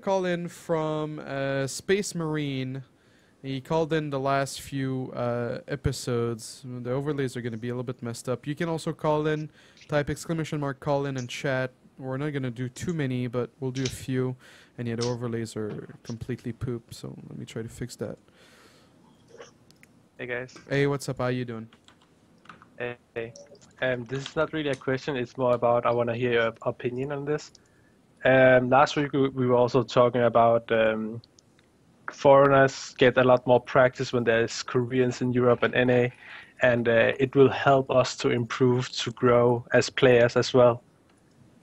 call in from Space Marine. He called in the last few episodes. The overlays are going to be a little bit messed up. You can also call in, type ! call in and chat. We're not going to do too many, but we'll do a few. And yeah, the overlays are completely poop, so let me try to fix that. Hey guys. Hey, what's up? How you doing? Hey. This is not really a question. It's more about I want to hear your opinion on this. Last week we were also talking about foreigners get a lot more practice when there's Koreans in Europe and NA, and it will help us to improve, to grow as players as well.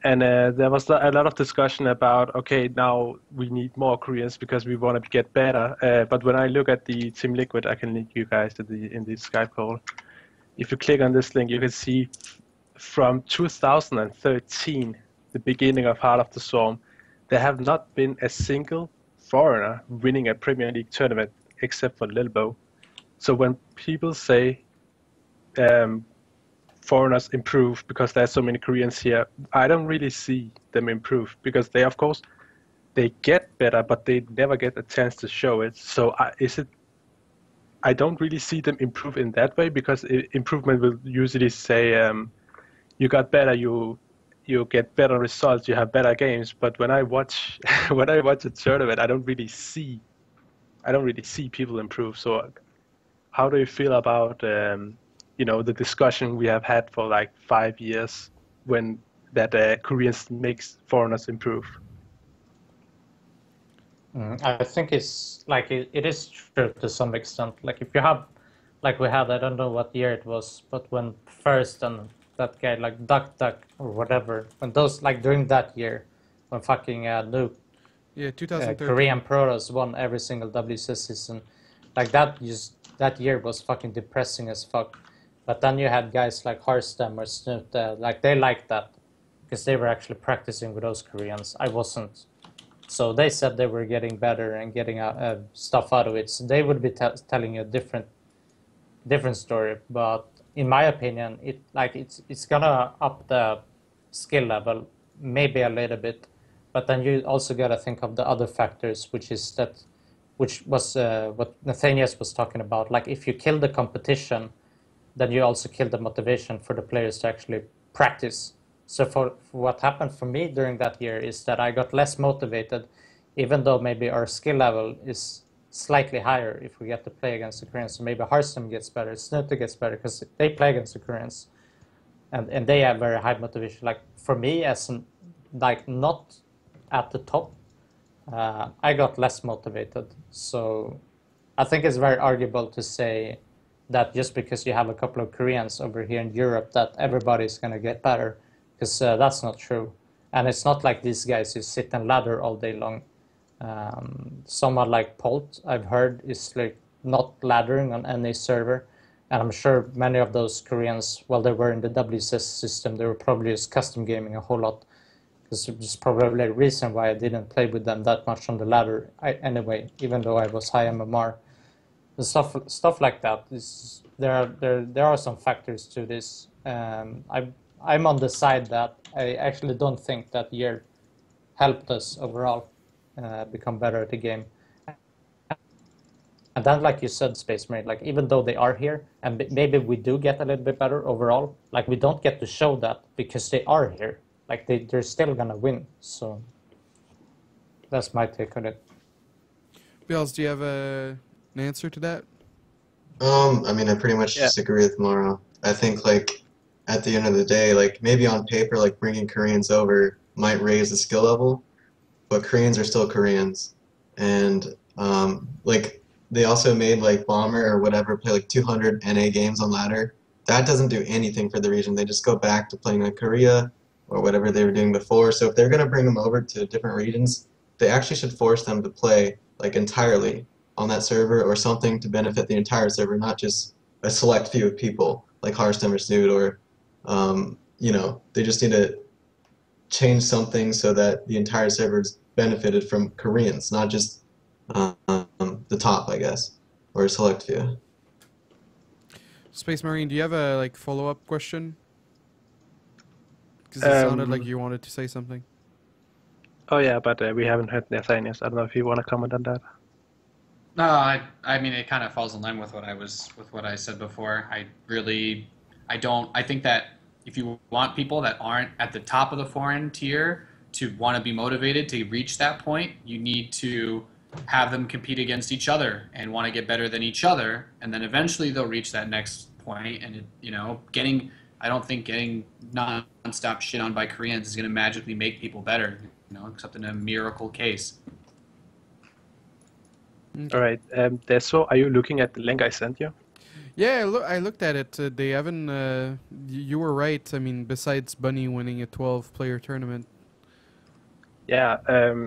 And there was a lot of discussion about, okay, now we need more Koreans because we want to get better. But when I look at the Team Liquid, I can link you guys to in the Skype call. If you click on this link, you can see from 2013, the beginning of Heart of the Storm, there have not been a single foreigner winning a Premier League tournament except for Lilbo. So when people say foreigners improve because there's so many Koreans here, I don't really see them improve because they, of course, they get better, but they never get a chance to show it. So I don't really see them improve in that way because improvement will usually say you got better, you get better results, you have better games. But when I watch a tournament, I don't really see people improve. So how do you feel about the discussion we have had for like 5 years when that Koreans makes foreigners improve? I think it's like it is true to some extent. Like if you have, like we had, I don't know what year it was, but when First and that guy like Duck or whatever, when those like during that year, when fucking Nuke, Yeah, 2013. Korean Protoss won every single WCS season, like that year was fucking depressing as fuck. But then you had guys like Harstem or Snoot, like they liked that because they were actually practicing with those Koreans. I wasn't. So they said they were getting better and getting stuff out of it. So they would be telling you a different story. But in my opinion, it's gonna up the skill level maybe a little bit. But then you also gotta think of the other factors, which was what Nathanias was talking about. Like if you kill the competition, then you also kill the motivation for the players to actually practice. So for what happened for me during that year is that I got less motivated, even though maybe our skill level is slightly higher if we get to play against the Koreans. So maybe Hearthstone gets better, Snooter gets better because they play against the Koreans, and they have very high motivation. Like for me, like not at the top, I got less motivated. So I think it's very arguable to say that just because you have a couple of Koreans over here in Europe that everybody's going to get better, because that's not true. And it's not like these guys who sit and ladder all day long. Someone like Polt, I've heard, is like not laddering on any server. And I'm sure many of those Koreans, while they were in the WCS system, they were probably just custom gaming a whole lot. Because it's probably a reason why I didn't play with them that much on the ladder anyway, even though I was high MMR. And stuff like that. There are some factors to this. I'm on the side that I actually don't think that year helped us overall become better at the game. And then, like you said, Space Marine, like even though they are here, and maybe we do get a little bit better overall, like we don't get to show that because they are here. Like they're still gonna win. So that's my take on it. Bills, do you have an answer to that? I mean, I pretty much disagree with Moro. I think, like, at the end of the day, like, maybe on paper, like, bringing Koreans over might raise the skill level, but Koreans are still Koreans. And, like, they also made, like, Bomber or whatever play, like, 200 NA games on ladder. That doesn't do anything for the region. They just go back to playing like Korea or whatever they were doing before. So if they're going to bring them over to different regions, they actually should force them to play, like, entirely on that server or something to benefit the entire server, not just a select few of people like Hearthstone or Snood, or they just need to change something so that the entire server is benefited from Koreans, not just the top, I guess, or a select few. Space Marine, do you have a follow-up question? Because it sounded like you wanted to say something. Oh yeah, but we haven't heard Nathaniel. I don't know if you want to comment on that. No, I mean it kind of falls in line with what I said before. I think that if you want people that aren't at the top of the foreign tier to want to be motivated to reach that point, you need to have them compete against each other and want to get better than each other, and then eventually they'll reach that next point. And I don't think getting non-stop shit on by Koreans is going to magically make people better, except in a miracle case. All right, Deso, are you looking at the link I sent you? Yeah, I looked at it. They haven't. You were right. I mean, besides Bunny winning a 12-player tournament. Yeah.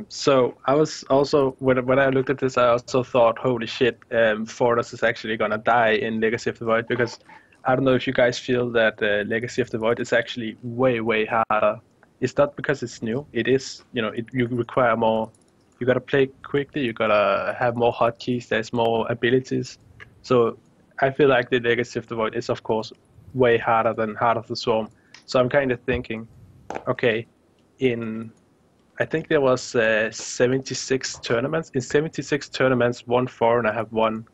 So I was also when I looked at this, I also thought, holy shit, Fordas is actually gonna die in Legacy of the Void, because I don't know if you guys feel that Legacy of the Void is actually way harder. It's not because it's new. It is. You require more. You gotta play quickly. You gotta have more hotkeys. There's more abilities. So I feel like the Legacy of the Void is, of course, way harder than Heart of the Swarm. So I'm kind of thinking, okay, I think there was 76 tournaments. In 76 tournaments, one foreigner have won,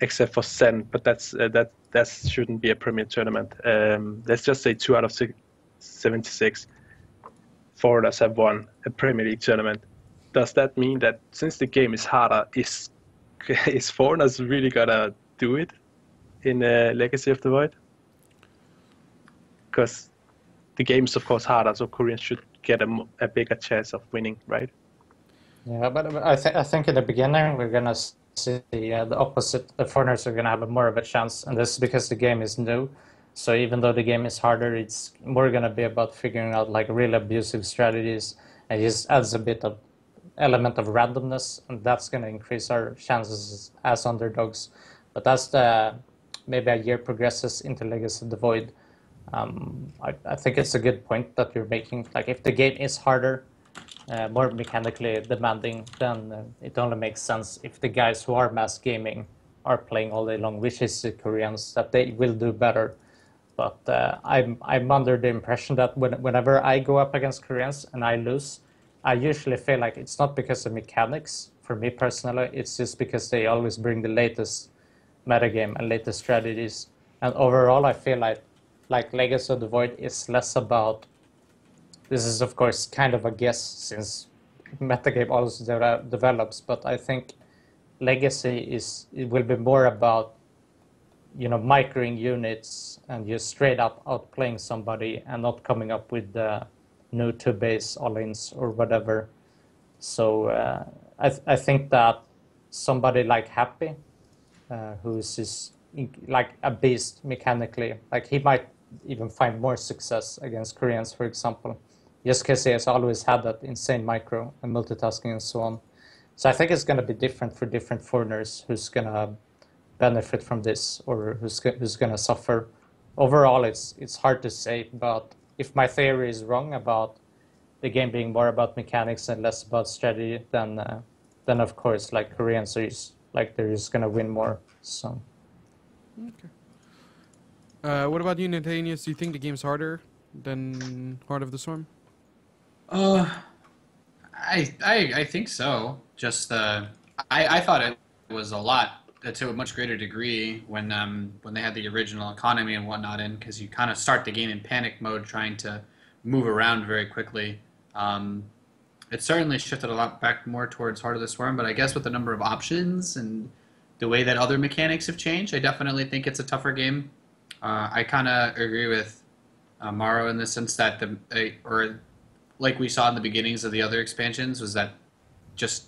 except for Sen, but that shouldn't be a premier tournament. Let's just say 2 out of 76 foreigners have won a Premier League tournament. Does that mean that since the game is harder, is foreigners really gonna do it in Legacy of the Void? Because the game is of course harder, so Koreans should get a bigger chance of winning, right? Yeah, but I think in the beginning we're gonna see the opposite. The foreigners are gonna have more of a chance, and this is because the game is new. So even though the game is harder, it's more gonna be about figuring out like real abusive strategies, and it just adds a bit of element of randomness, and that's gonna increase our chances as underdogs. But as maybe a year progresses into Legacy of the Void, I think it's a good point that you're making. Like if the game is harder, more mechanically demanding, then it only makes sense if the guys who are mass gaming are playing all day long, which is the Koreans, that they will do better. But I'm under the impression that whenever I go up against Koreans and I lose, I usually feel like it's not because of mechanics. For me personally, it's just because they always bring the latest metagame and latest strategies. And overall, I feel like Legacy of the Void is less about. This is of course kind of a guess since metagame also develops, but I think Legacy it will be more about microing units and just straight up outplaying somebody and not coming up with the new 2-base all-ins or whatever. So I think that somebody like Happy, who's just like a beast mechanically, like he might even find more success against Koreans, for example, just because he has always had that insane micro and multitasking and so on. So I think it's going to be different for different foreigners who's going to benefit from this or who's going to suffer. Overall, it's hard to say, but if my theory is wrong about the game being more about mechanics and less about strategy, then of course, like Koreans are they're just going to win more. So. Okay. What about you, Nathanius? Do you think the game's harder than Heart of the Swarm? I think so. Just I thought it was a lot to a much greater degree when they had the original economy and whatnot in, because you kind of start the game in panic mode trying to move around very quickly. It certainly shifted a lot back more towards Heart of the Swarm, but I guess with the number of options and the way that other mechanics have changed, I definitely think it's a tougher game. I kind of agree with Maro in the sense that like we saw in the beginnings of the other expansions, was that just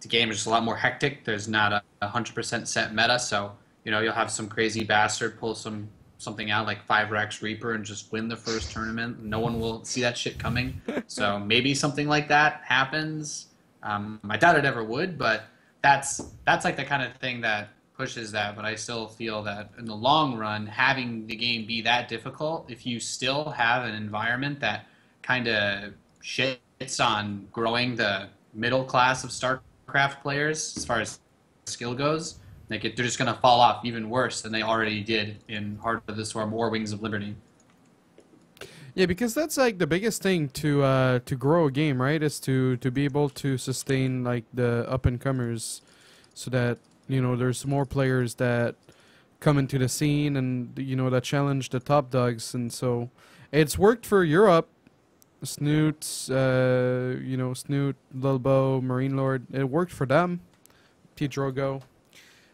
the game is just a lot more hectic. There's not a 100% set meta, so you'll have some crazy bastard pull something out like 5-Rex Reaper and just win the first tournament. No one will see that shit coming. So maybe something like that happens. I doubt it ever would, but that's like the kind of thing that pushes that. But I still feel that in the long run, having the game be that difficult, if you still have an environment that kind of shits on growing the middle class of StarCraft players as far as skill goes, they're just going to fall off even worse than they already did in Heart of the Swarm or Wings of Liberty. Yeah, because that's like the biggest thing to grow a game, right? Is to be able to sustain like the up and comers, so that there's more players that come into the scene and that challenge the top dogs, and so it's worked for Europe. Snoot, Snoot, Lilbo, Marine Lord. It worked for them. Drogo.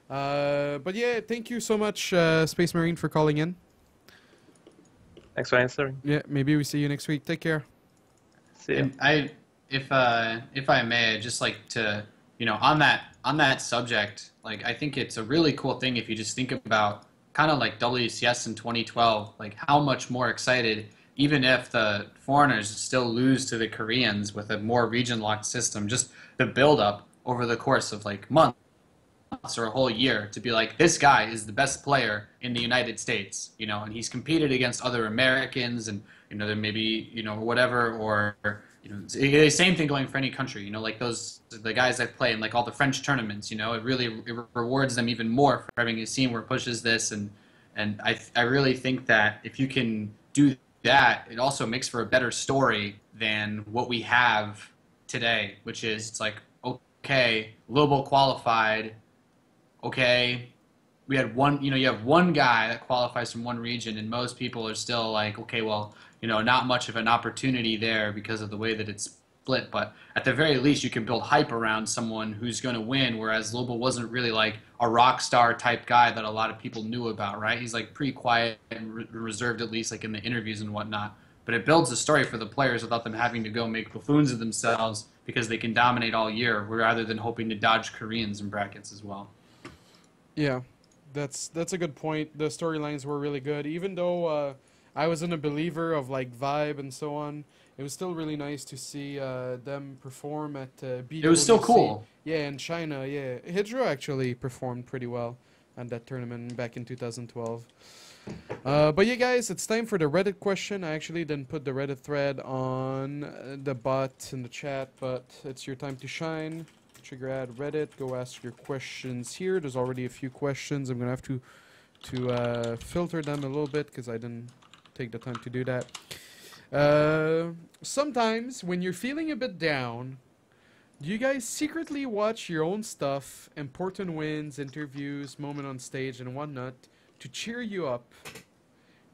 But yeah, thank you so much, Space Marine, for calling in. Thanks for answering. Yeah, maybe we see you next week. Take care. See ya. And if I may, I'd just like to, on that subject, like I think it's a really cool thing if you just think about kind of like WCS in 2012, like how much more excited, even if the foreigners still lose to the Koreans with a more region-locked system, just the build-up over the course of like months or a whole year to be like, this guy is the best player in the United States, and he's competed against other Americans, and there may be whatever, or the same thing going for any country, like the guys that play in like all the French tournaments, it rewards them even more for having a scene where it pushes this, and I really think that if you can do that, it also makes for a better story than what we have today, which is it's like, okay, Lobo qualified, okay, we had one, you have one guy that qualifies from one region, and most people are still like, okay, well, not much of an opportunity there because of the way that it's split, but at the very least you can build hype around someone who's going to win, whereas Lobo wasn't really like a rock star type guy that a lot of people knew about, right? He's like pretty quiet and reserved, at least like in the interviews and whatnot, but it builds a story for the players without them having to go make buffoons of themselves because they can dominate all year rather than hoping to dodge Koreans in brackets as well. Yeah, that's a good point. The storylines were really good, even though I wasn't a believer of like vibe and so on. It was still really nice to see them perform at BWC. It was still cool. Yeah, in China, yeah. Hydro actually performed pretty well at that tournament back in 2012. But yeah, guys, it's time for the Reddit question. I actually didn't put the Reddit thread on the bot in the chat, but it's your time to shine. Trigger add Reddit. Go ask your questions here. There's already a few questions. I'm going to have to filter them a little bit because I didn't take the time to do that. Sometimes when you're feeling a bit down, do you guys secretly watch your own stuff, important wins, interviews, moment on stage, and whatnot to cheer you up?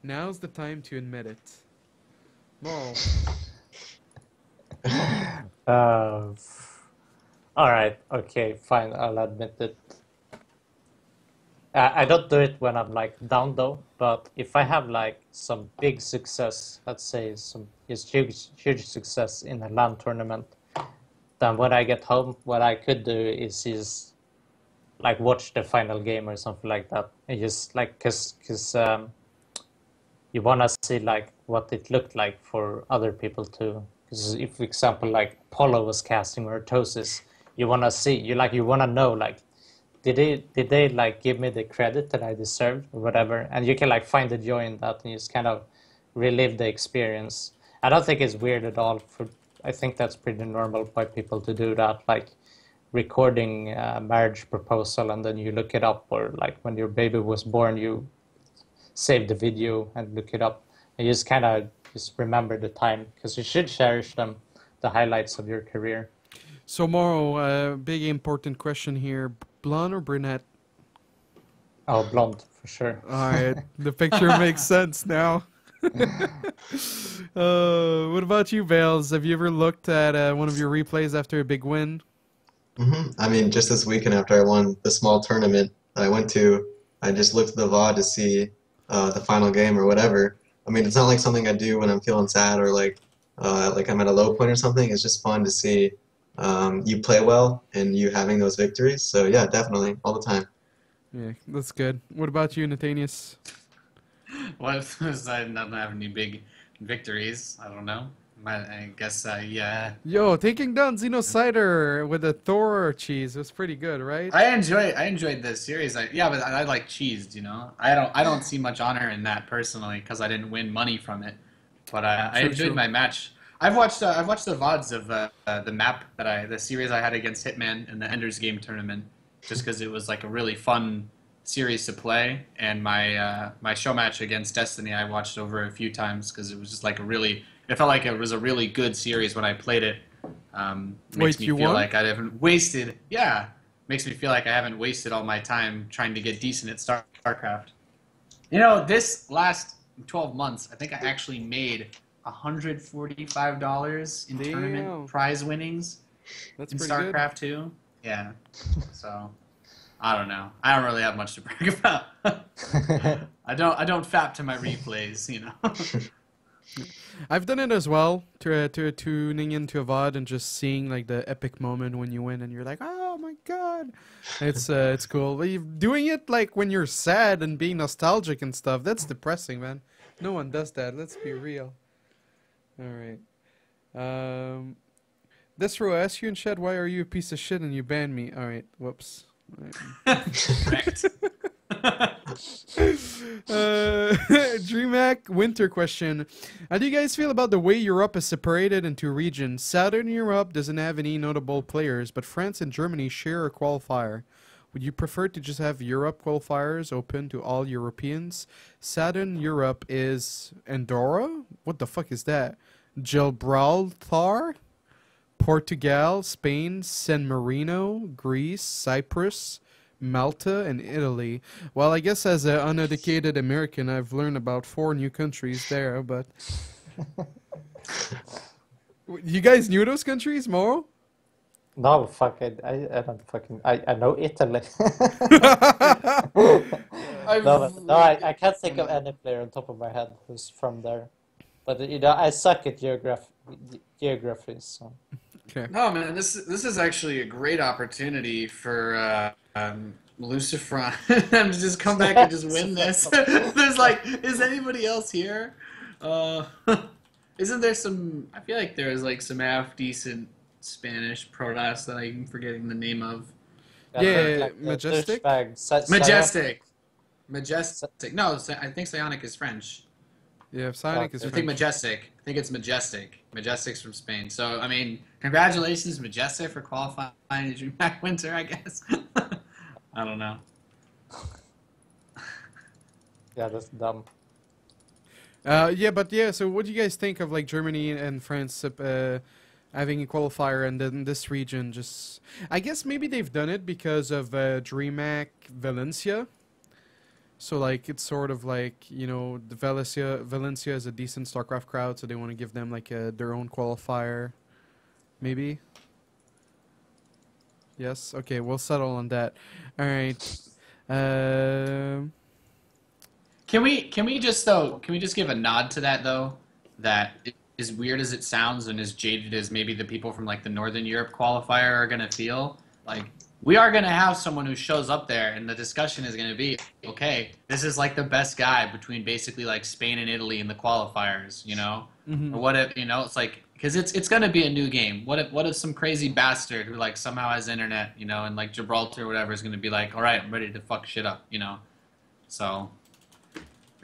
Now's the time to admit it. Mo. All right, okay, fine, I'll admit it. I don't do it when I'm like down though, but if I have like some big success, let's say some huge success in a LAN tournament, then when I get home, what I could do is like watch the final game or something like that, and just like cause you wanna see like what it looked like for other people too. Because if, for example, like Polo was casting or Tosis, you wanna see, you wanna know like, did they like give me the credit that I deserved or whatever? And you can like find the joy in that and just kind of relive the experience. I don't think it's weird at all. I think that's pretty normal for people to do that, like recording a marriage proposal and then you look it up, or like when your baby was born, you save the video and look it up. And you just kind of just remember the time, because you should cherish them, the highlights of your career. So Moro, big important question here. Blonde or brunette? Oh, blonde, for sure. Alright, the picture makes sense now. What about you, Bales? Have you ever looked at one of your replays after a big win? I mean, just this weekend after I won the small tournament I went to, I just looked at the VOD to see the final game or whatever. I mean, it's not like something I do when I'm feeling sad or like I'm at a low point or something. It's just fun to see you play well and you having those victories. So yeah, definitely, all the time. Yeah, that's good. What about you, Nathanius? Well, I don't have any big victories. I don't know. I guess, yeah. Yo, taking down Xeno Cider with a Thor cheese was pretty good, right? I enjoyed the series. Yeah, but I like cheesed, I don't see much honor in that personally because I didn't win money from it. But I enjoyed my match. I've watched the VODs of the map the series I had against Hitman in the Ender's Game tournament, just because it was like a really fun series to play, and my show match against Destiny I watched over a few times because it was just like it felt like it was a really good series when I played it. Makes me you feel won? like I haven't wasted. Yeah, makes me feel like I haven't wasted all my time trying to get decent at StarCraft. You know, this last 12 months, I think I actually made $145 in Damn. tournament prize winnings That's in pretty good. StarCraft 2. Yeah. So, I don't know. I don't really have much to brag about. I don't fap to my replays, you know. I've done it as well, to tuning into a VOD and just seeing like the epic moment when you win and you're like, oh my god, it's cool. But doing it like when you're sad and being nostalgic and stuff, that's depressing, man. No one does that. Let's be real. All right. This row asks you in chat, why are you a piece of shit and you banned me? All right. Whoops. All right. Correct. DreamHack winter question. How do you guys feel about the way Europe is separated into regions? Southern Europe doesn't have any notable players, but France and Germany share a qualifier. Would you prefer to just have Europe qualifiers open to all Europeans? Southern Europe is Andorra? What the fuck is that? Gibraltar? Portugal, Spain, San Marino, Greece, Cyprus, Malta, and Italy. Well, I guess as an uneducated American, I've learned about 4 new countries there, but... You guys knew those countries, Moro? No, fuck it. I don't fucking. I know Italy. I can't think of any player on top of my head who's from there. But you know, I suck at geography, so. Okay. No, man, this is actually a great opportunity for Lucifer to just come back and just win this. There's like, is anybody else here? Isn't there some? I feel like there's like some half decent Spanish protas that I'm forgetting the name of. Yeah, Majestic? Majestic. No, I think Psionic is French. Yeah, Psionic is I think French. Majestic. I think it's Majestic. Majestic's from Spain. So, I mean, congratulations, Majestic, for qualifying to DreamHack Winter, I guess. I don't know. Yeah, that's dumb. Yeah, but yeah, so what do you guys think of like Germany and France having a qualifier and then this region just... I guess maybe they've done it because of DreamHack Valencia. So like it's sort of like, you know, the Valencia is a decent StarCraft crowd, so they want to give them like their own qualifier. Maybe? Yes? Okay, we'll settle on that. Alright. Can we just give a nod to that though? That as weird as it sounds and as jaded as maybe the people from like the Northern Europe qualifier are gonna feel, like we are gonna have someone who shows up there and the discussion is gonna be, okay, this is like the best guy between basically like Spain and Italy in the qualifiers, you know? Mm-hmm. Or what if, you know, it's like, because it's gonna be a new game. What if some crazy bastard who like somehow has internet, you know, and like Gibraltar or whatever is gonna be like, all right, I'm ready to fuck shit up, you know? So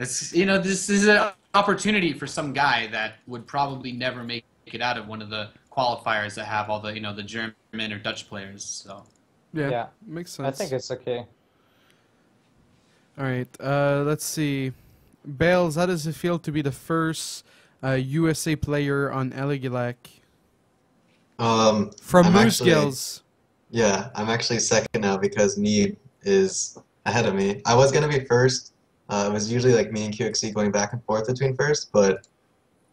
it's, you know, this is an opportunity for some guy that would probably never make it out of one of the qualifiers that have all the, you know, the German or Dutch players. So Yeah, makes sense. I think it's okay. Alright, let's see. Bales, how does it feel to be the first USA player on Eligilak? From I'm Moose actually- Gills. Yeah, I'm actually second now because Need is ahead of me. I was gonna be first. It was usually like me and QXC going back and forth between first, but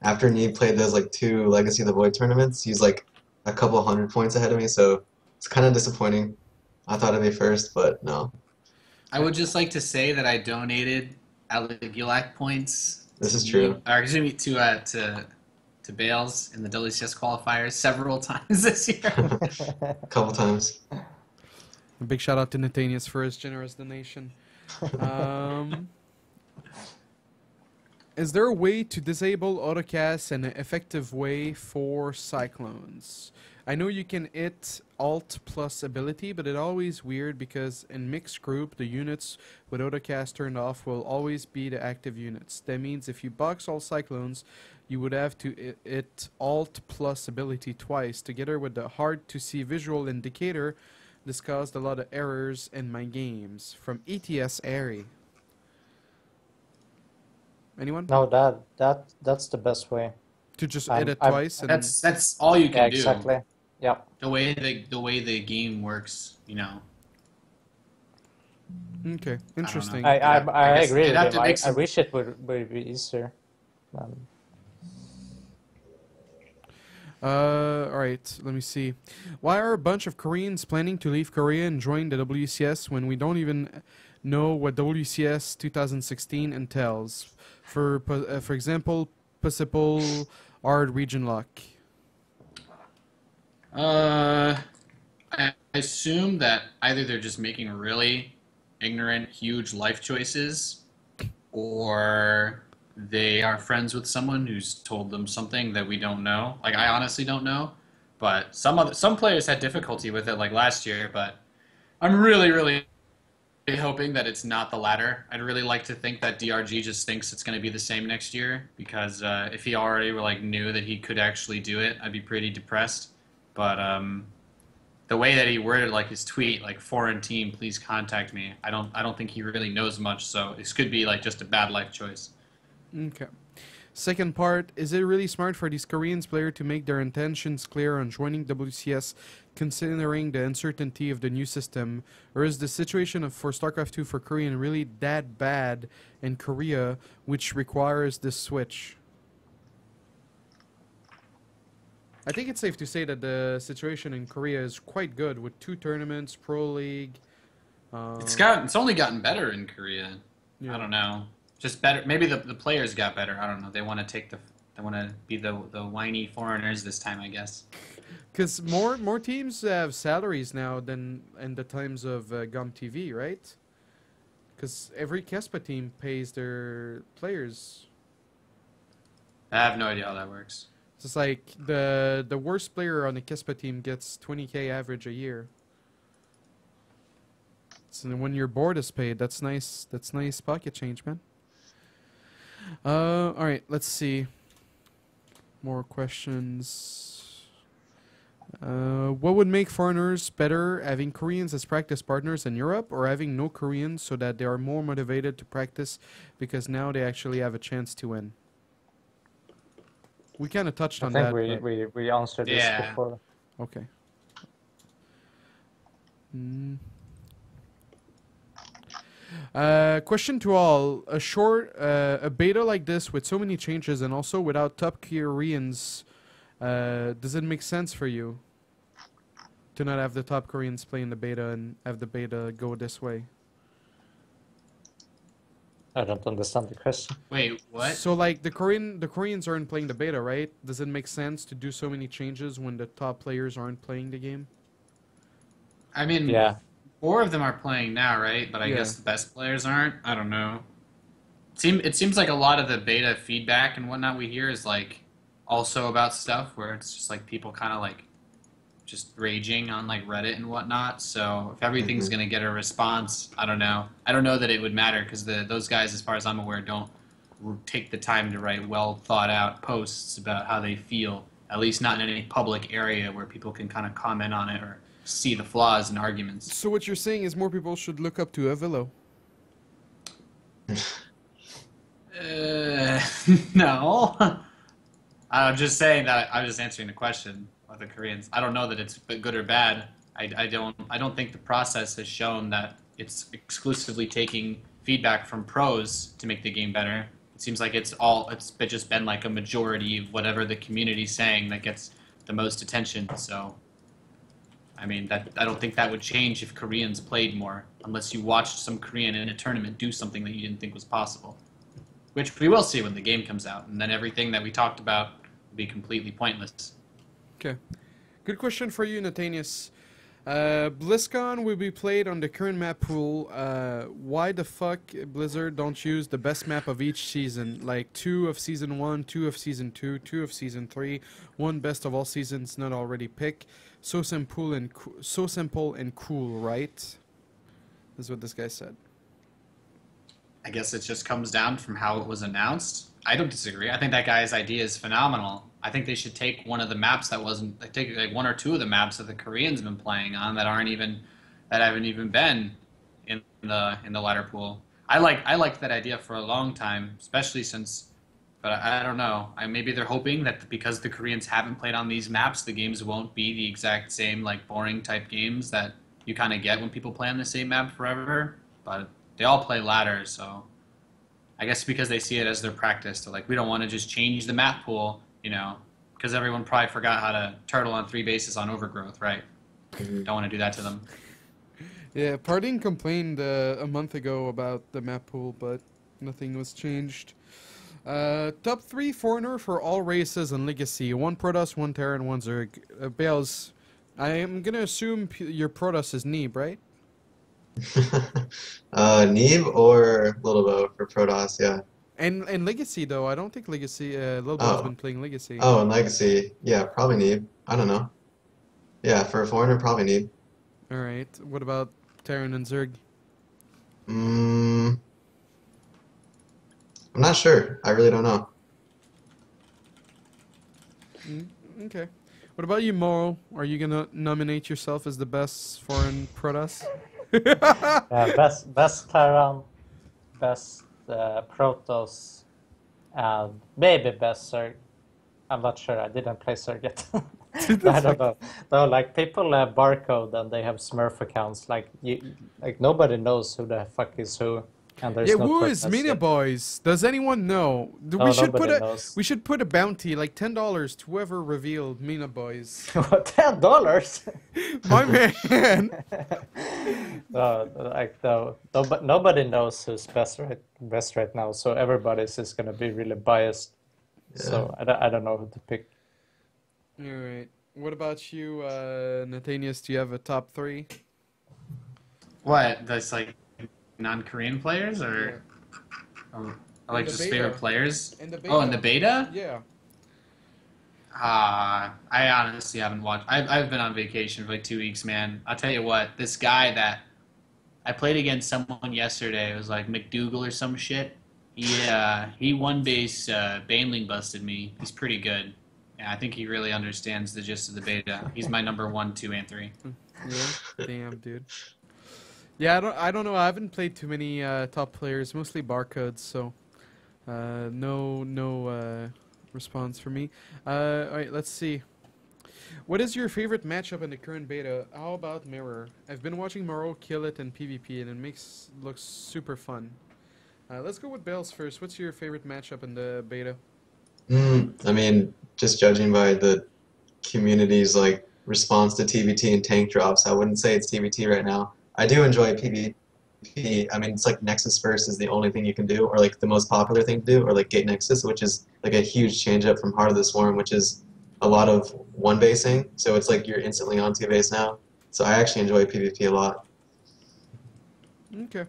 after Need played those like 2 Legacy of the Void tournaments, he's like a couple 100 points ahead of me, so it's kind of disappointing. I thought I'd be first, but no. I would just like to say that I donated Aligulac points. This is true. Or excuse me, to Bales in the WCS qualifiers several times this year. A couple times. A big shout out to Nathanius for his generous donation. Is there a way to disable autocast in an effective way for Cyclones? I know you can hit Alt plus ability, but it's always weird because in mixed group, the units with autocast turned off will always be the active units. That means if you box all Cyclones, you would have to hit Alt plus ability twice. Together with the hard to see visual indicator This caused a lot of errors in my games. From ETS Airy. Anyone? No, that's the best way. To just I'm- edit I'm- twice and That's all you Yeah, can do. exactly. Yeah. The way the game works, you know. okay, interesting. know. I I guess agree they'd with have him. to make I some- wish it would be easier. All right, let me see. Why are a bunch of Koreans planning to leave Korea and join the WCS when we don't even know what WCS 2016 entails? For example, possible hard region lock. I assume that either they're just making really ignorant, huge life choices, or they are friends with someone who's told them something that we don't know. Like, I honestly don't know, but some players had difficulty with it, like last year. But I'm really hoping that it's not the latter. I'd really like to think that DRG just thinks it's going to be the same next year, because if he already knew that he could actually do it, I'd be pretty depressed. But the way that he worded like his tweet, like foreign team, please contact me. I don't think he really knows much, so this could be like just a bad life choice. Okay. Second part, is it really smart for these Koreans players to make their intentions clear on joining WCS, considering the uncertainty of the new system? Or is the situation for StarCraft 2 for Korean really that bad in Korea, which requires this switch? I think it's safe to say that the situation in Korea is quite good, with 2 tournaments, Pro League. It's only gotten better in Korea. Yeah. I don't know. Just better. Maybe the players got better. I don't know. They want to be the whiny foreigners this time, I guess. Because more teams have salaries now than in the times of GOM TV, right? Because every Kespa team pays their players. I have no idea how that works. It's just like the worst player on the Kespa team gets 20K average a year. So when your board is paid, that's nice. That's nice pocket change, man. All right, let's see. More questions. What would make foreigners better, having Koreans as practice partners in Europe, or having no Koreans so that they are more motivated to practice because now they actually have a chance to win? We kind of touched on that. I think we answered this Yeah. before. Okay. Question to all: a beta like this with so many changes and also without top Koreans, does it make sense for you to not have the top Koreans play in the beta and have the beta go this way? I don't understand the question. Wait, what? So like the Koreans aren't playing the beta, right? Does it make sense to do so many changes when the top players aren't playing the game? I mean, Yeah. 4 of them are playing now, right? But I Yeah. guess the best players aren't. I don't know. It seems like a lot of the beta feedback and whatnot we hear is like also about stuff where it's just like people kind of like just raging on like Reddit and whatnot. So if everything's gonna get a response, I don't know. I don't know that it would matter, because those guys, as far as I'm aware, don't take the time to write well thought out posts about how they feel. At least not in any public area where people can kind of comment on it or see the flaws and arguments. So what you're saying is more people should look up to Avilo. No. I'm just saying that I'm just answering the question of the Koreans. I don't know that it's good or bad. I don't think the process has shown that it's exclusively taking feedback from pros to make the game better. It seems like it's just been like a majority of whatever the community's saying that gets the most attention. So I mean, I don't think that would change if Koreans played more, unless you watched some Korean in a tournament do something that you didn't think was possible. Which we will see when the game comes out, and then everything that we talked about will be completely pointless. Okay. Good question for you, Nathanius. BlizzCon will be played on the current map pool. Why the fuck Blizzard don't use the best map of each season? Like 2 of Season 1, 2 of Season 2, 2 of Season 3, 1 best of all seasons not already picked. So simple and cool, right? This is what this guy said. I guess it just comes down from how it was announced. I don't disagree. I think that guy's idea is phenomenal. I think they should take one of the maps that wasn't, take like 1 or 2 of the maps that the Koreans have been playing on that aren't even that haven't even been in the ladder pool. I liked that idea for a long time, especially since, but I don't know. Maybe they're hoping that because the Koreans haven't played on these maps, the games won't be the exact same like boring type games that you kind of get when people play on the same map forever. But they all play ladder, so I guess because they see it as their practice. They're like, we don't want to just change the map pool, because everyone probably forgot how to turtle on 3 bases on Overgrowth, right? Don't want to do that to them. Yeah, Pardine complained a month ago about the map pool, but nothing was changed. Top 3 foreigner for all races and Legacy. 1 Protoss, 1 Terran, 1 Zerg. Bales, I am gonna assume your Protoss is Neeb, right? Neve or Littlebow for Protoss, yeah. And Legacy though, I don't think Legacy. Lilbo's been playing Legacy. Oh, and Legacy, yeah, probably Neve. I don't know. Yeah, for a foreigner, probably Neve. All right. What about Terran and Zerg? I'm not sure. I really don't know. Okay. What about you, Moro? Are you gonna nominate yourself as the best foreign Protoss? Best Terran, best Protoss, and maybe best Zerg. I'm not sure. I didn't play Zerg yet. I don't know. No, like people barcode and they have Smurf accounts. Like nobody knows who the fuck is who. And there's no who is Mina Boys? Does anyone know? We should put a bounty like $10 to whoever revealed Mina Boys. $10? My man. Nobody knows who's best right now. So everybody's is gonna be really biased. Yeah. So I don't know who to pick. All right. What about you, Nathanius? Do you have a top 3? What? That's like non-Korean players, or like just beta. Favorite players? In the beta? Yeah. I honestly haven't watched. I've been on vacation for like 2 weeks, man. I'll tell you what. This guy that I played against someone yesterday, it was like McDougal or some shit. He one base Baneling busted me. He's pretty good. Yeah, I think he really understands the gist of the beta. He's my number 1, 2, and 3. Yeah, damn, dude. Yeah, I don't know. I haven't played too many top players, mostly barcodes, so no response for me. All right, let's see. What is your favorite matchup in the current beta? How about Mirror? I've been watching Moro kill it in PvP, and it looks super fun. Let's go with Bales first. What's your favorite matchup in the beta? I mean, just judging by the community's like response to TVT and tank drops, I wouldn't say it's TVT right now. I do enjoy PvP. I mean, it's like Nexus first is the only thing you can do, or like the most popular thing to do, or like Gate Nexus, which is like a huge change up from Heart of the Swarm, which is a lot of one basing. So it's like you're instantly on 2 base now. So I actually enjoy PvP a lot. Okay.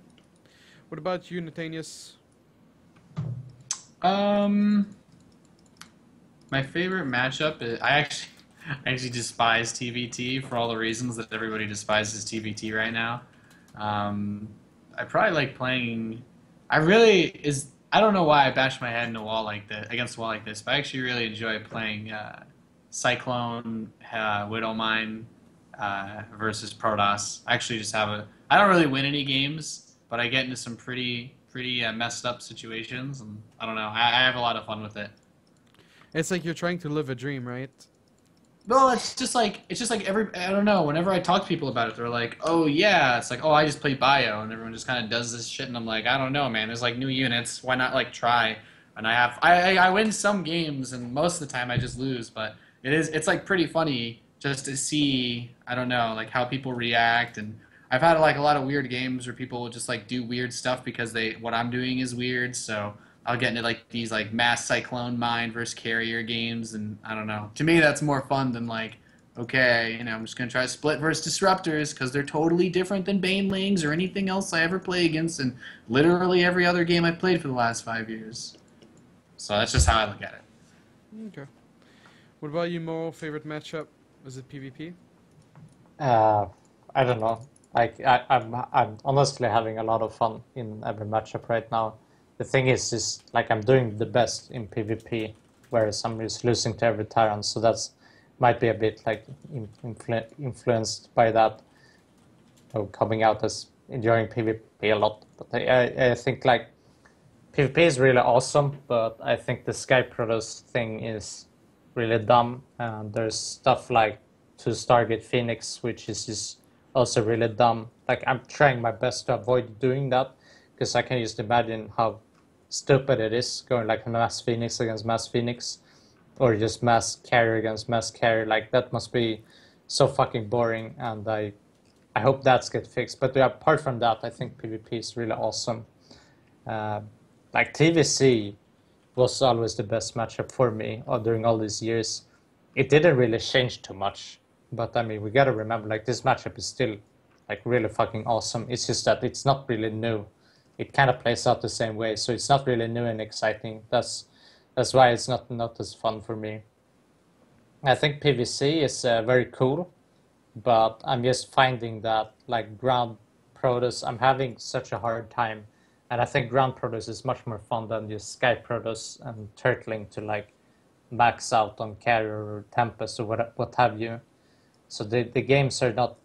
What about you, Nathanius? My favorite matchup is I actually despise TVT for all the reasons that everybody despises TVT right now. I probably like playing. I don't know why I bash my head in a wall against a wall like this, but I actually really enjoy playing Cyclone, Widowmine versus Protoss. I actually just I don't really win any games, but I get into some pretty messed up situations, and I don't know. I have a lot of fun with it. It's like you're trying to live a dream, right? Well, it's just like I don't know. Whenever I talk to people about it, they're like, "Oh yeah," it's like, "Oh, I just play bio," and everyone just kind of does this shit, and I'm like, "I don't know, man. There's like new units. Why not like try?" And I win some games, and most of the time I just lose. But it's like pretty funny just to see, I don't know, like how people react. And I've had like a lot of weird games where people will just like do weird stuff because what I'm doing is weird. So I'll get into like these like mass cyclone mine versus carrier games, and I don't know. To me, that's more fun than like, okay, I'm just gonna try split versus disruptors because they're totally different than banelings or anything else I ever play against in literally every other game I've played for the last 5 years. So that's just how I look at it. Okay. What about you, Mo? Favorite matchup? Was it PvP? I don't know. Like I'm honestly having a lot of fun in every matchup right now. The thing is like I'm doing the best in PvP, whereas I'm just losing to every Tyrant, so that's might be a bit like influenced by that. coming out as enjoying PvP a lot. But I think like PvP is really awesome, but I think the Sky Protoss thing is really dumb. And there's stuff like to Stargate Phoenix, which is just also really dumb. Like I'm trying my best to avoid doing that because I can just imagine how stupid it is going like Mass Phoenix against Mass Phoenix, or just Mass Carrier against Mass Carrier. Like that must be so fucking boring, and I hope that's get fixed. But apart from that, I think PvP is really awesome. Uh, like TVC was always the best matchup for me during all these years. It didn't really change too much, but I mean we gotta remember like this matchup is still like really fucking awesome. It's just that it's not really new. It kind of plays out the same way, so it's not really new and exciting. That's why it's not as fun for me. I think PvC is very cool, but I'm just finding that like ground Protoss, I'm having such a hard time, and I think ground Protoss is much more fun than just Sky Protoss and turtling to like max out on Carrier or Tempest or what have you. So the games are not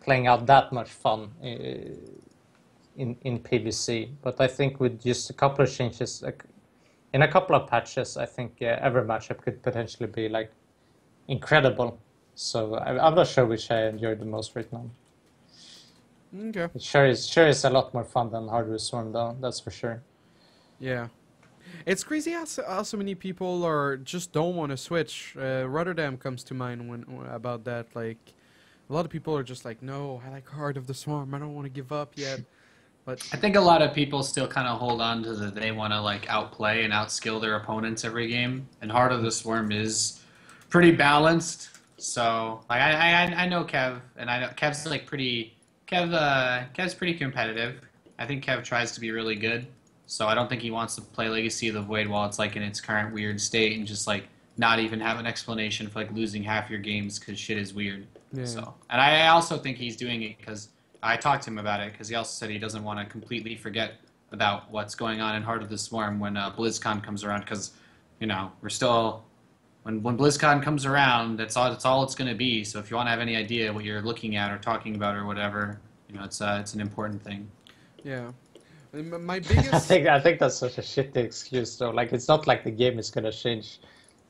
playing out that much fun in PvC. But I think with just a couple of changes, like, in a couple of patches, I think every matchup could potentially be like incredible. So I'm not sure which I enjoy the most right now. Okay. It sure is a lot more fun than Hardware Swarm though, that's for sure. Yeah. It's crazy how so many people are just don't want to switch. Rotterdam comes to mind when about that. Like, a lot of people are just like, no, I like Heart of the Swarm. I don't want to give up yet. But I think a lot of people still kind of hold on to they want to like outplay and outskill their opponents every game. And Heart of the Swarm is pretty balanced. So like I know Kev, and I know Kev's like Kev's pretty competitive. I think Kev tries to be really good. So I don't think he wants to play Legacy of the Void while it's like in its current weird state and just like not even have an explanation for like losing half your games because shit is weird. yeah. So, and I also think he's doing it because I talked to him about it because he also said he doesn't want to completely forget about what's going on in Heart of the Swarm when BlizzCon comes around because, you know, we're still when BlizzCon comes around, that's all it's going to be. So if you want to have any idea what you're looking at or talking about or whatever, you know, it's an important thing. Yeah. My I biggest think that's such a shitty excuse though. Like it's not like the game is gonna change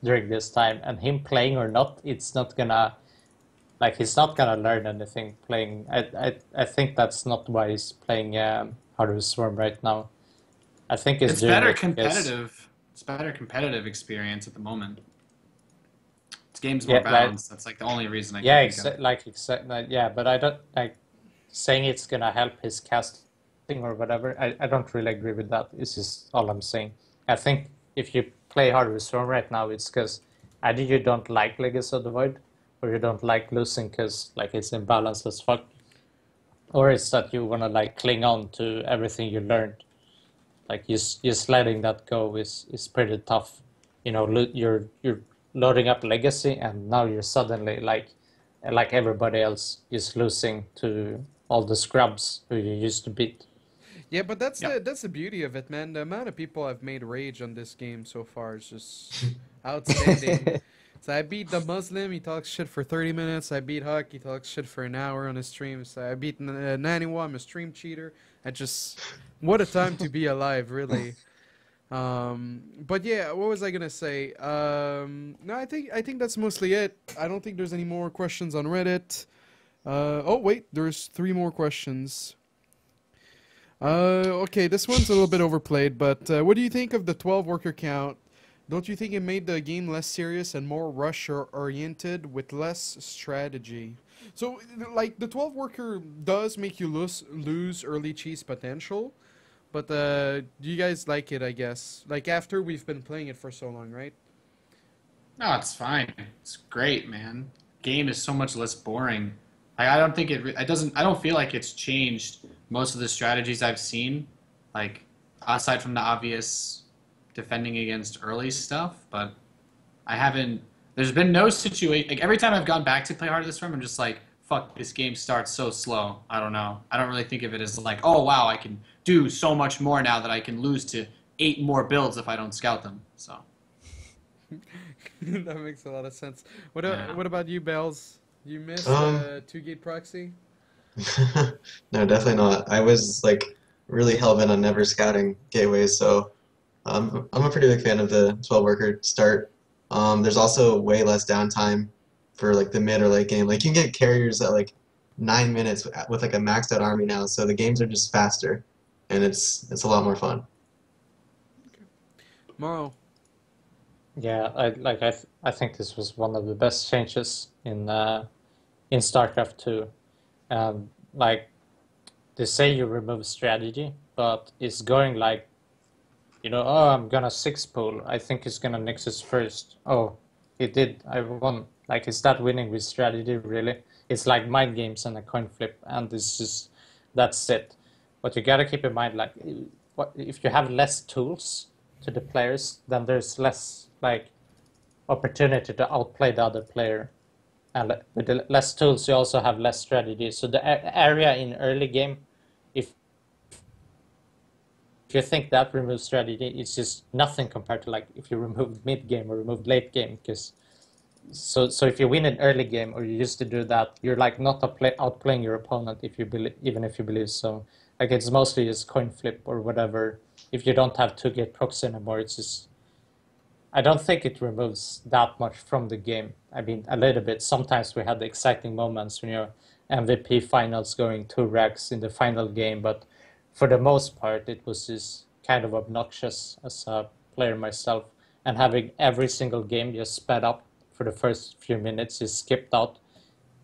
during this time, and him playing or not, it's not gonna like he's not gonna learn anything playing. I think that's not why he's playing Heart of the Swarm right now. I think It's better competitive. It's better competitive experience at the moment. This game's more balanced. That's like the only reason I can think of. Yeah, but I don't like saying it's gonna help his casting or whatever. I don't really agree with that. This is all I'm saying. I think if you play Heart of the Swarm right now, it's because either you don't like Legacy of the Void, or you don't like losing because like it's imbalanced as fuck, or it's that you wanna like cling on to everything you learned. Like just letting that go is pretty tough. You know, you're loading up Legacy, and now you're suddenly like everybody else is losing to all the scrubs who you used to beat. Yeah, but that's the beauty of it, man. The amount of people I've made rage on this game so far is just outstanding. So I beat the Muslim, he talks shit for 30 minutes. I beat Huck, he talks shit for an hour on his stream. So I beat Naniwa, I'm a stream cheater. What a time to be alive, really. But yeah, what was I gonna say? No, I think that's mostly it. I don't think there's any more questions on Reddit. Oh wait, there's 3 more questions. Okay, this one's a little bit overplayed, but what do you think of the 12 worker count? Don't you think it made the game less serious and more rush-oriented with less strategy? So, like, the 12 worker does make you lose early cheese potential, but do you guys like it, I guess? Like, after we've been playing it for so long, right? No, it's fine. It's great, man. Game is so much less boring. I don't think it doesn't. I don't feel like it's changed most of the strategies I've seen, like aside from the obvious defending against early stuff. But I haven't. There's been no situation. Like every time I've gone back to play Heart of the Swarm, I'm just like, fuck, this game starts so slow. I don't know. I don't really think of it as like, oh wow, I can do so much more now that I can lose to 8 more builds if I don't scout them. So that makes a lot of sense. What Yeah. what about you, Bells? You miss 2-gate proxy? No, definitely not. I was like really hell-bent on never scouting gateways, so I'm a pretty big fan of the 12 worker start. There's also way less downtime for like the mid or late game. Like you can get carriers at like 9 minutes with like a maxed out army now, so the games are just faster, and it's a lot more fun. Morrow. Yeah, I think this was one of the best changes in StarCraft 2. Like they say you remove strategy, but it's going like, oh, I'm gonna six pool. I think he's gonna Nexus first. Oh, he did. I won. Like, is that winning with strategy, really? It's like mind games and a coin flip, and it's just, that's it. But you gotta keep in mind, like, what if you have less tools to the players, then there's less, like, opportunity to outplay the other player. And with the less tools, you also have less strategy. So the area in early game, if you think that removes strategy, it's just nothing compared to like if you remove mid game or remove late game. Because so if you win an early game or you used to do that, you're like not outplaying your opponent if you believe, even if you believe so. Like it's mostly just coin flip or whatever. If you don't have 2-gate proxy anymore, it's just, I don't think it removes that much from the game. I mean, a little bit. Sometimes we had the exciting moments when you're MVP finals going 2 racks in the final game, but for the most part, it was just kind of obnoxious as a player myself. And having every single game just sped up for the first few minutes, just skipped out.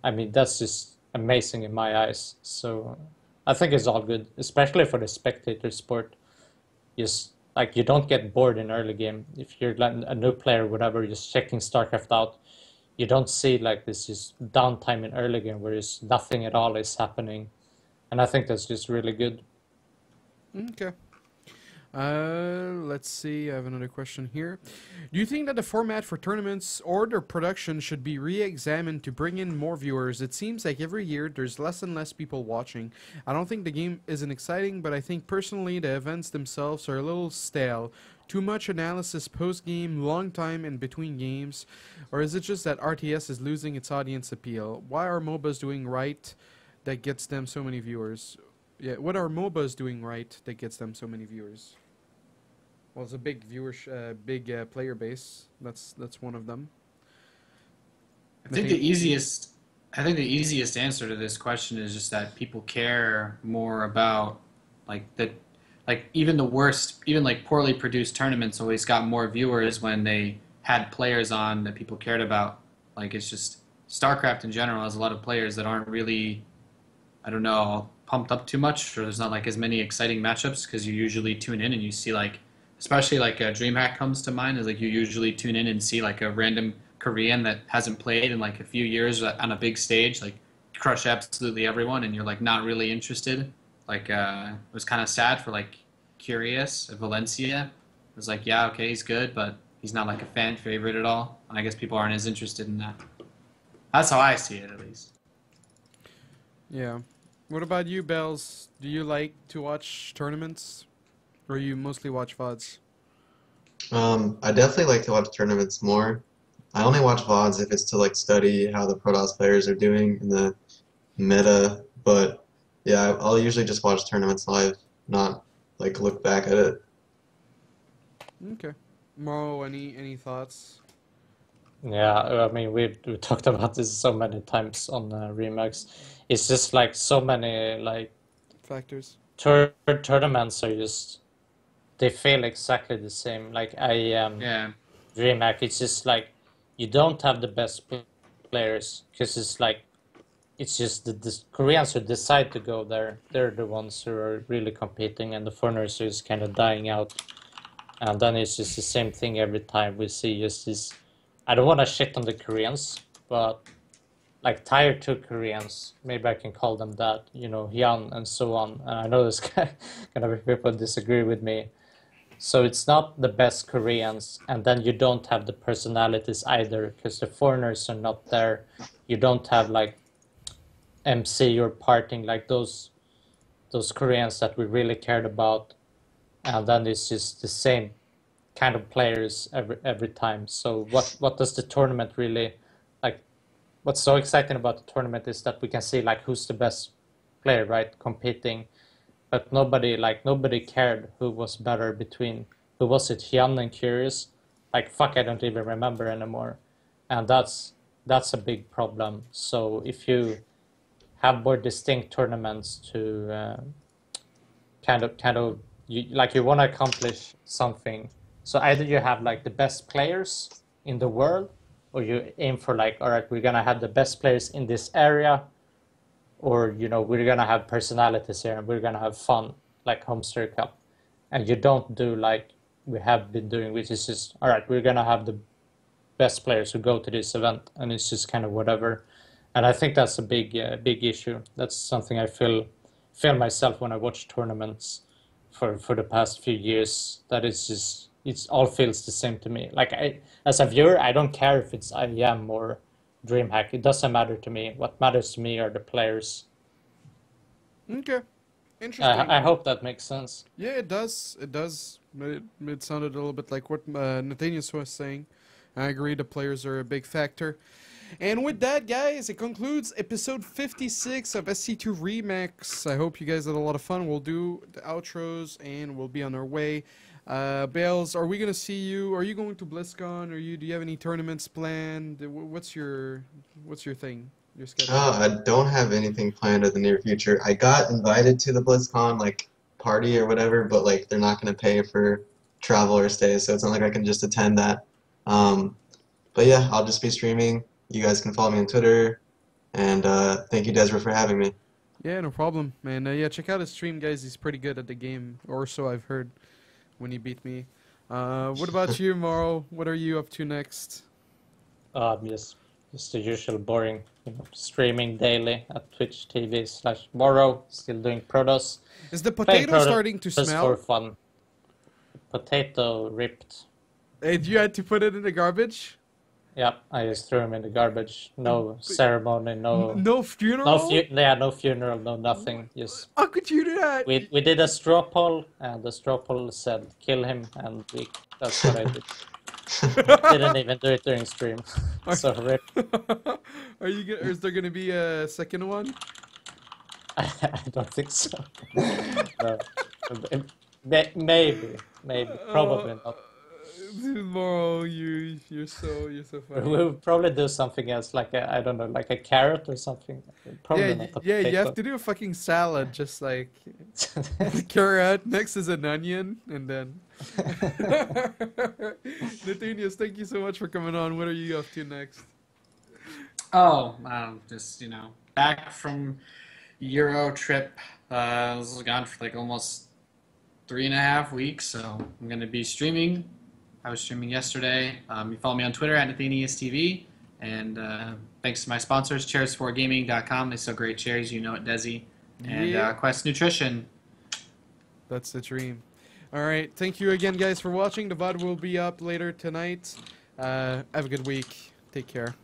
I mean, that's just amazing in my eyes. So I think it's all good, especially for the spectator sport. Just like you don't get bored in early game. If you're like a new player, whatever, just checking StarCraft out, you don't see like this just downtime in early game where just nothing at all is happening. And I think that's just really good. Okay. Let's see. I have another question here. Do you think that the format for tournaments or their production should be re-examined to bring in more viewers? It seems like every year there's less and less people watching. I don't think the game isn't exciting, but I think personally the events themselves are a little stale. Too much analysis post-game, long time in between games, or is it just that RTS is losing its audience appeal? Why are MOBAs doing right that gets them so many viewers? Yeah, what are MOBAs doing right that gets them so many viewers? Well, it's a big player base. That's one of them. I think the easiest answer to this question is just that people care more about like the like even the worst, even like poorly produced tournaments always got more viewers when they had players on that people cared about. Like it's just StarCraft in general has a lot of players that aren't really, I don't know, pumped up too much, or there's not like as many exciting matchups because you usually tune in and you see like, especially like DreamHack comes to mind, is like you usually tune in and see like a random Korean that hasn't played in like a few years on a big stage, like crush absolutely everyone, and you're like not really interested. Like it was kind of sad for like Curious at Valencia. It was like, yeah, okay, he's good, but he's not like a fan favorite at all. And I guess people aren't as interested in that. That's how I see it, at least. Yeah. What about you, Bells? Do you like to watch tournaments, or you mostly watch VODs? I definitely like to watch tournaments more. I only watch VODs if it's to like study how the Protoss players are doing in the meta, but yeah, I'll usually just watch tournaments live, not like look back at it. Okay. Mo, any thoughts? Yeah, I mean, we talked about this so many times on Remax. It's just like so many like Factors. tournaments are just, they feel exactly the same. Like Yeah. DreamHack, it's just like you don't have the best players because it's just the Koreans who decide to go there. They're the ones who are really competing, and the foreigners are just kind of dying out. And then it's just the same thing every time we see just this. I don't want to shit on the Koreans, but like tier 2 Koreans, maybe I can call them that, Hyun and so on. And I know there's gonna be people disagree with me. So it's not the best Koreans, and then you don't have the personalities either, because the foreigners are not there. You don't have like MC or parting like those Koreans that we really cared about, and then it's just the same kind of players every time. So what does the tournament really like? What's so exciting about the tournament is that we can see like who's the best player, right, competing, but nobody cared who was better between who was it, Hyun and Curious. Like fuck, I don't even remember anymore, and that's a big problem. So if you have more distinct tournaments to kind of you want to accomplish something. So either you have like the best players in the world, or you aim for like, all right, we're gonna have the best players in this area, or we're gonna have personalities here and we're gonna have fun, like Homester Cup, and you don't do like we have been doing, which is just all right, we're gonna have the best players who go to this event, and it's just kind of whatever. And I think that's a big issue. That's something I feel myself when I watch tournaments for the past few years. That it's all feels the same to me. Like as a viewer, I don't care if it's IEM or DreamHack. It doesn't matter to me. What matters to me are the players. Okay. Interesting. I hope that makes sense. Yeah, it does. It does. It sounded a little bit like what Nathaniel was saying. I agree. The players are a big factor. And with that, guys, it concludes episode 56 of SC2Remax. I hope you guys had a lot of fun. We'll do the outros and we'll be on our way. Bales, are we gonna see you? Are you going to BlizzCon? Do you have any tournaments planned? What's your thing? Your schedule? I don't have anything planned in the near future. I got invited to the BlizzCon like party or whatever, but like they're not gonna pay for travel or stay, so it's not like I can just attend that. But yeah, I'll just be streaming. You guys can follow me on Twitter, and thank you, Desiree, for having me. Yeah, no problem, man. Yeah, check out his stream, guys. He's pretty good at the game, or so I've heard when he beat me. What about you, Morrow? What are you up to next? Just the usual boring, streaming daily at Twitch TV/Morrow. Still doing Protoss. Is the Playing potato Protoss starting to just smell? for fun. Potato ripped. And you had to put it in the garbage? Yep, I just threw him in the garbage. No ceremony, no funeral? no funeral, no nothing. Just How could you do that? we did a straw poll, and the straw poll said kill him, and that's what I did. Didn't even do it during stream. So rip. Is there gonna be a second one? I don't think so. No. Maybe, probably not. Morrow, you're so funny. We'll probably do something else, like I don't know, like a carrot or something. Probably not a you potato. have to do a fucking salad, just like carrot. Next is an onion, and then. Nathaniel, thank you so much for coming on. What are you up to next? Oh, just back from Euro trip. I was gone for like almost 3.5 weeks, so I'm gonna be streaming. I was streaming yesterday. You follow me on Twitter at NathaniusTV. And thanks to my sponsors, chairs4gaming.com. They sell great chairs, you know it, Desi. And Quest Nutrition. That's the dream. All right. Thank you again, guys, for watching. The VOD will be up later tonight. Have a good week. Take care.